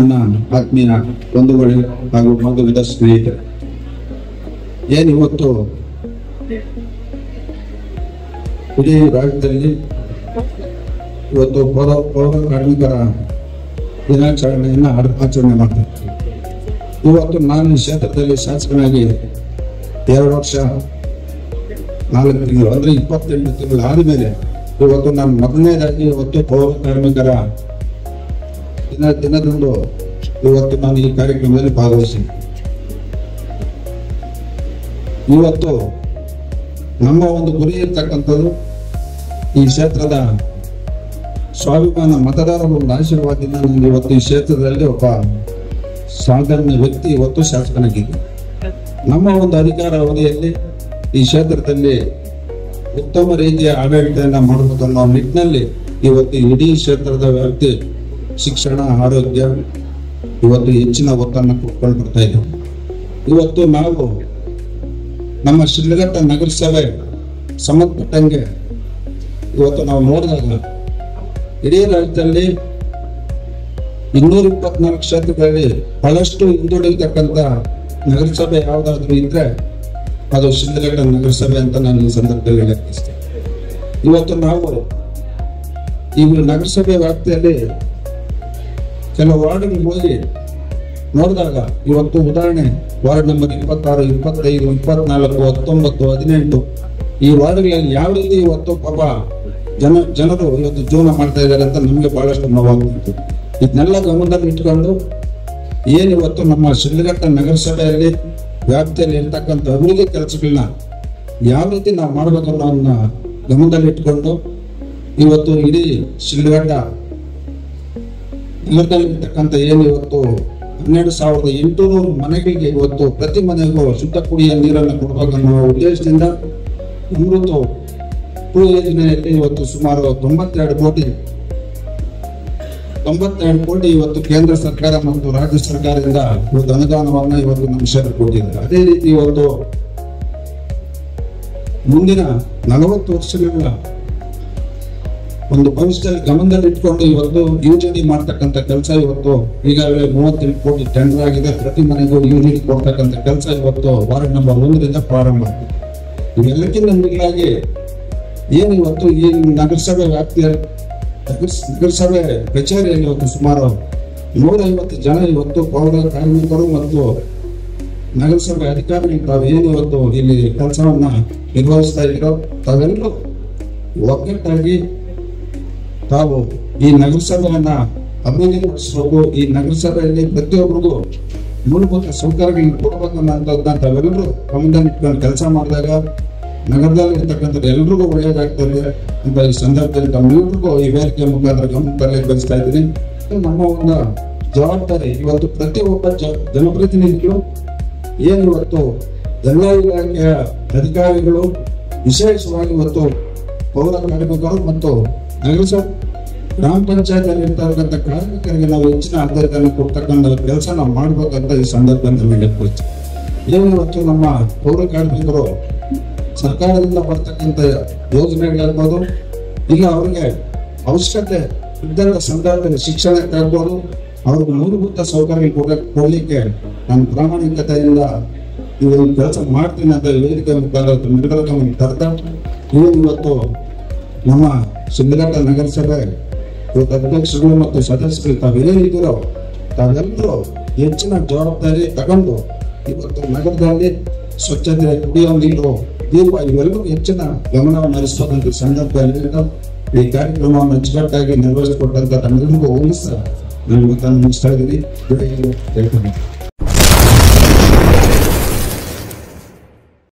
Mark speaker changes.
Speaker 1: ನನ್ನ ಆತ್ಮೀಯ ಬಂಧುಗಳು ಹಾಗೂ ಮಧುವಿದ ಸ್ನೇಹಿತರು, ಏನಿವತ್ತು ಇಡೀ ರಾಜ್ಯದಲ್ಲಿ ಇವತ್ತು ಪೌರ ಕಾರ್ಮಿಕರ ದಿನಾಚರಣೆಯನ್ನು ಆಚರಣೆ ಮಾಡ್ತಾ ಇದ್ದೀವಿ. ಇವತ್ತು ನಾನು ಈ ಕ್ಷೇತ್ರದಲ್ಲಿ ಶಾಸಕನಾಗಿ 2 ವರ್ಷ 4 ತಿಂಗಳು ಅಂದ್ರೆ 28 ತಿಂಗಳು ಆದಮೇಲೆ ಇವತ್ತು ನಾನು ಮೊದಲನೇದಾಗಿ ಇವತ್ತು ಪೌರ ಕಾರ್ಮಿಕರ ದಿನದಂದು ಇವತ್ತು ನಾನು ಈ ಕಾರ್ಯಕ್ರಮದಲ್ಲಿ ಭಾಗವಹಿಸಿದೆ. ಇವತ್ತು ನಮ್ಮ ಒಂದು ಗುರಿ ಇರ್ತಕ್ಕಂಥದ್ದು ಈ ಕ್ಷೇತ್ರದ ಸ್ವಾಭಿಮಾನ ಮತದಾರರ ಒಂದು ಆಶೀರ್ವಾದದಿಂದ ನಾನು ಇವತ್ತು ಈ ಕ್ಷೇತ್ರದಲ್ಲಿ ಒಬ್ಬ ಸಾಧಾರಣ ವ್ಯಕ್ತಿ ಇವತ್ತು ಶಾಸಕನಾಗಿದ್ದೆ. ನಮ್ಮ ಒಂದು ಅಧಿಕಾರ ಅವಧಿಯಲ್ಲಿ ಈ ಕ್ಷೇತ್ರದಲ್ಲಿ ಉತ್ತಮ ರೀತಿಯ ಆಡಳಿತವನ್ನು ಮಾಡಬಹುದು ಅನ್ನೋ ನಿಟ್ಟಿನಲ್ಲಿ ಇವತ್ತು ಇಡೀ ಕ್ಷೇತ್ರದ ವ್ಯಾಪ್ತಿ ಶಿಕ್ಷಣ, ಆರೋಗ್ಯ ಇವತ್ತು ಹೆಚ್ಚಿನ ಒತ್ತನ್ನು ಕೊಟ್ಕೊಂಡು ಬರ್ತಾ ಇದ್ದೇವೆ. ಇವತ್ತು ನಾವು ನಮ್ಮ ಶಿಡ್ಲಘಟ್ಟ ನಗರಸಭೆ ಸಂಬಂಧಪಟ್ಟಂಗೆ ಇವತ್ತು ನಾವು ನೋಡಿದಾಗ ಇಡೀ ರಾಜ್ಯದಲ್ಲಿ 224 ಕ್ಷೇತ್ರಗಳಲ್ಲಿ ಬಹಳಷ್ಟು ಹಿಂದುಳಿತಕ್ಕಂಥ ನಗರಸಭೆ ಯಾವುದಾದ್ರೂ ಇದ್ರೆ ಅದು ಶಿಡ್ಲಘಟ್ಟ ನಗರಸಭೆ ಅಂತ ನಾನು ಈ ಸಂದರ್ಭದಲ್ಲಿ ಲೆಕ್ಕಿಸ್ತೇನೆ. ಇವತ್ತು ನಾವು ಈ ನಗರಸಭೆ ವ್ಯಾಪ್ತಿಯಲ್ಲಿ ಕೆಲವು ವಾರ್ಡ್ಗಳಿಗೆ ಹೋಗಿ ನೋಡಿದಾಗ ಇವತ್ತು ಉದಾಹರಣೆ ವಾರ್ಡ್ ನಂಬರ್ 26, 25, 24, 19, 18 ಈ ವಾರ್ಡ್ಗಳಲ್ಲಿ ಯಾವ ರೀತಿ ಇವತ್ತು ಪಾಪ ಜನರು ಇವತ್ತು ಜೀವನ ಮಾಡ್ತಾ ಇದ್ದಾರೆ ಅಂತ ನಮಗೆ ಬಹಳಷ್ಟು ನೋವಾಗ್ತಿತ್ತು. ಇದನ್ನೆಲ್ಲ ಗಮನದಲ್ಲಿ ಇಟ್ಕೊಂಡು ಏನಿವತ್ತು ನಮ್ಮ ಶಿಡ್ಲಘಟ್ಟ ನಗರಸಭೆಯಲ್ಲಿ ವ್ಯಾಪ್ತಿಯಲ್ಲಿ ಇರ್ತಕ್ಕಂಥ ಅಭಿವೃದ್ಧಿ ಕೆಲಸಗಳನ್ನ ಯಾವ ರೀತಿ ನಾವು ಮಾಡಬೇಕು ಅನ್ನೋದನ್ನ ಗಮನದಲ್ಲಿ ಇಟ್ಕೊಂಡು ಇವತ್ತು ಇಡೀ ಶಿಡ್ಲಘಟ್ಟ ನಗರದಲ್ಲಿರ್ತಕ್ಕಂಥ ಏನು ಇವತ್ತು 12,800 ಮನೆಗಳಿಗೆ ಇವತ್ತು ಪ್ರತಿ ಮನೆಗೂ ಶುದ್ಧ ಕುಡಿಯುವ ನೀರನ್ನು ಕೊಡಬೇಕನ್ನೋ ಉದ್ದೇಶದಿಂದ ಅಮೃತ ಯೋಜನೆಯಲ್ಲಿ ಇವತ್ತು ಸುಮಾರು 92 ಕೋಟಿ ಇವತ್ತು ಕೇಂದ್ರ ಸರ್ಕಾರ ಮತ್ತು ರಾಜ್ಯ ಸರ್ಕಾರದಿಂದ ಇವತ್ತು ಅನುದಾನವನ್ನು ಇವತ್ತು ನಮ್ಮ ಕ್ಷೇತ್ರ ಕೊಟ್ಟಿದ್ದಾರೆ. ಅದೇ ರೀತಿ ಇವತ್ತು ಮುಂದಿನ 40 ವರ್ಷಗಳ ಒಂದು ಭವಿಷ್ಯದಲ್ಲಿ ಗಮನದಲ್ಲಿ ಇಟ್ಕೊಂಡು ಇವತ್ತು ಯುಜಿಡಿ ಮಾಡ್ತಕ್ಕಂಥ ಕೆಲಸ ಇವತ್ತು ಈಗಾಗಲೇ 38 ಕೋಟಿ ಟೆಂಡರ್ ಆಗಿದೆ. ಪ್ರತಿ ಮನೆಗೂ ಯುಜಿಡಿ ಕೊಡ್ತಕ್ಕಂಥ ಕೆಲಸ ಇವತ್ತು ವಾರ್ಡ್ ನಂಬರ್ 1 ಪ್ರಾರಂಭ ಆಗಿದೆ. ಇವೆಲ್ಲಕ್ಕಿಂತ ಮಿಗಿಲಾಗಿ ಏನು ಇವತ್ತು ಈ ನಗರಸಭೆ ವ್ಯಾಪ್ತಿಯ ನಗರಸಭೆ ಕಚೇರಿಯಲ್ಲಿ ಇವತ್ತು ಸುಮಾರು 150 ಜನ ಇವತ್ತು ಪೌರ ಕಾರ್ಮಿಕರು ಮತ್ತು ನಗರಸಭೆ ಅಧಿಕಾರಿಗಳು ತಾವು ಏನು ಇವತ್ತು ಇಲ್ಲಿ ಕೆಲಸವನ್ನ ನಿರ್ವಹಿಸ್ತಾ ಇರೋ ತಾವೆಲ್ಲರೂ ಒಗ್ಗಟ್ಟಾಗಿ ತಾವು ಈ ನಗರಸಭೆಯನ್ನ ಅಭಿವೃದ್ಧಿಪಡಿಸಬೇಕು. ಈ ನಗರಸಭೆಯಲ್ಲಿ ಪ್ರತಿಯೊಬ್ಬರಿಗೂ ಮೂಲಭೂತ ಸೌಕರ್ಯಗಳನ್ನು ಕೊಡಬೇಕನ್ನೋದನ್ನ ತಾವೆಲ್ಲರೂ ಗಮನದಲ್ಲಿಟ್ಕೊಂಡು ಕೆಲಸ ಮಾಡಿದಾಗ ನಗರದಲ್ಲಿ ಇರ್ತಕ್ಕಂಥ ಎಲ್ರಿಗೂ ಒಳ್ಳೆಯದಾಗ್ತದೆ ಅಂತ ಈ ಸಂದರ್ಭದಲ್ಲಿ ತಮ್ಮೆಲ್ಲರಿಗೂ ಈ ವೇದಿಕೆ ಮುಖಾಂತರ ಗಮನದಲ್ಲಿ ಬೆಳೆಸ್ತಾ ಇದ್ದೀನಿ. ನಮ್ಮ ಒಂದು ಜವಾಬ್ದಾರಿ ಇವತ್ತು ಪ್ರತಿಯೊಬ್ಬ ಜನಪ್ರತಿನಿಧಿಗಳು ಏನು ಇವತ್ತು ಎಲ್ಲ ಇಲಾಖೆಯ ಅಧಿಕಾರಿಗಳು ವಿಶೇಷವಾಗಿ ಇವತ್ತು ಪೌರ ಕಾರ್ಮಿಕರು ಮತ್ತು ನಗರಸಭೆ ಗ್ರಾಮ ಪಂಚಾಯತ್ ಇರ್ತಕ್ಕಂಥ ಕಾರ್ಮಿಕರಿಗೆ ನಾವು ಹೆಚ್ಚಿನ ಆದ್ಯತೆಯನ್ನು ಕೊಡ್ತಕ್ಕಂಥ ಕೆಲಸ ನಾವು ಮಾಡ್ಬೇಕಂತ ಈ ಸಂದರ್ಭದಲ್ಲಿ ಹೇಳ್ಕೊಳ್ತೀವಿ. ಏನು ಇವತ್ತು ನಮ್ಮ ಪೌರ ಕಾರ್ಮಿಕರು ಸರ್ಕಾರದಿಂದ ಬರ್ತಕ್ಕಂಥ ಯೋಜನೆಗಳಾಗ್ಬೋದು, ಈಗ ಅವ್ರಿಗೆ ಅವಶ್ಯಕತೆ ಇದ್ದಂಥ ಸಂದರ್ಭದಲ್ಲಿ ಶಿಕ್ಷಣಕ್ಕಾಗ್ಬೋದು, ಅವ್ರಿಗೆ ಮೂಲಭೂತ ಸೌಕರ್ಯ ಕೊಡ್ಲಿಕ್ಕೆ ನಾನು ಪ್ರಾಮಾಣಿಕತೆಯಿಂದ ಇವರು ಕೆಲಸ ಮಾಡ್ತೀನಿ ಅಂತ ವೇದಿಕೆ ಮುಖಾಂತರ ತರ್ತಾ ಇವತ್ತು ನಮ್ಮ ಶಿಡ್ಲಘಟ್ಟ ನಗರಸಭೆ ಇವತ್ತು ಅಧ್ಯಕ್ಷರು ಮತ್ತು ಸದಸ್ಯರು ತಾವೇನಿದ್ದೀರೋ ತಾವೆಲ್ಲರೂ ಹೆಚ್ಚಿನ ಜವಾಬ್ದಾರಿ ತಗೊಂಡು ಇವತ್ತು ನಗರದಲ್ಲಿ ಸ್ವಚ್ಛತೆ, ಕುಡಿಯುವ ನೀರು, ದೀಪ ಇವೆಲ್ಲರೂ ಹೆಚ್ಚಿನ ಗಮನವನ್ನು ಹರಿಸಬೇಕಂತ ಸಂದರ್ಭದಲ್ಲಿ ಈ ಕಾರ್ಯಕ್ರಮವನ್ನು ಅಚ್ಚುಕಟ್ಟಾಗಿ ನಿರ್ವಹಿಸಿಕೊಟ್ಟಂತ ತಮ್ಮೆಲ್ಲರಿಗೂ ಹೋಲಿಸ ನಾನು ಮುಗಿಸ್ತಾ ಇದ್ದೀನಿ.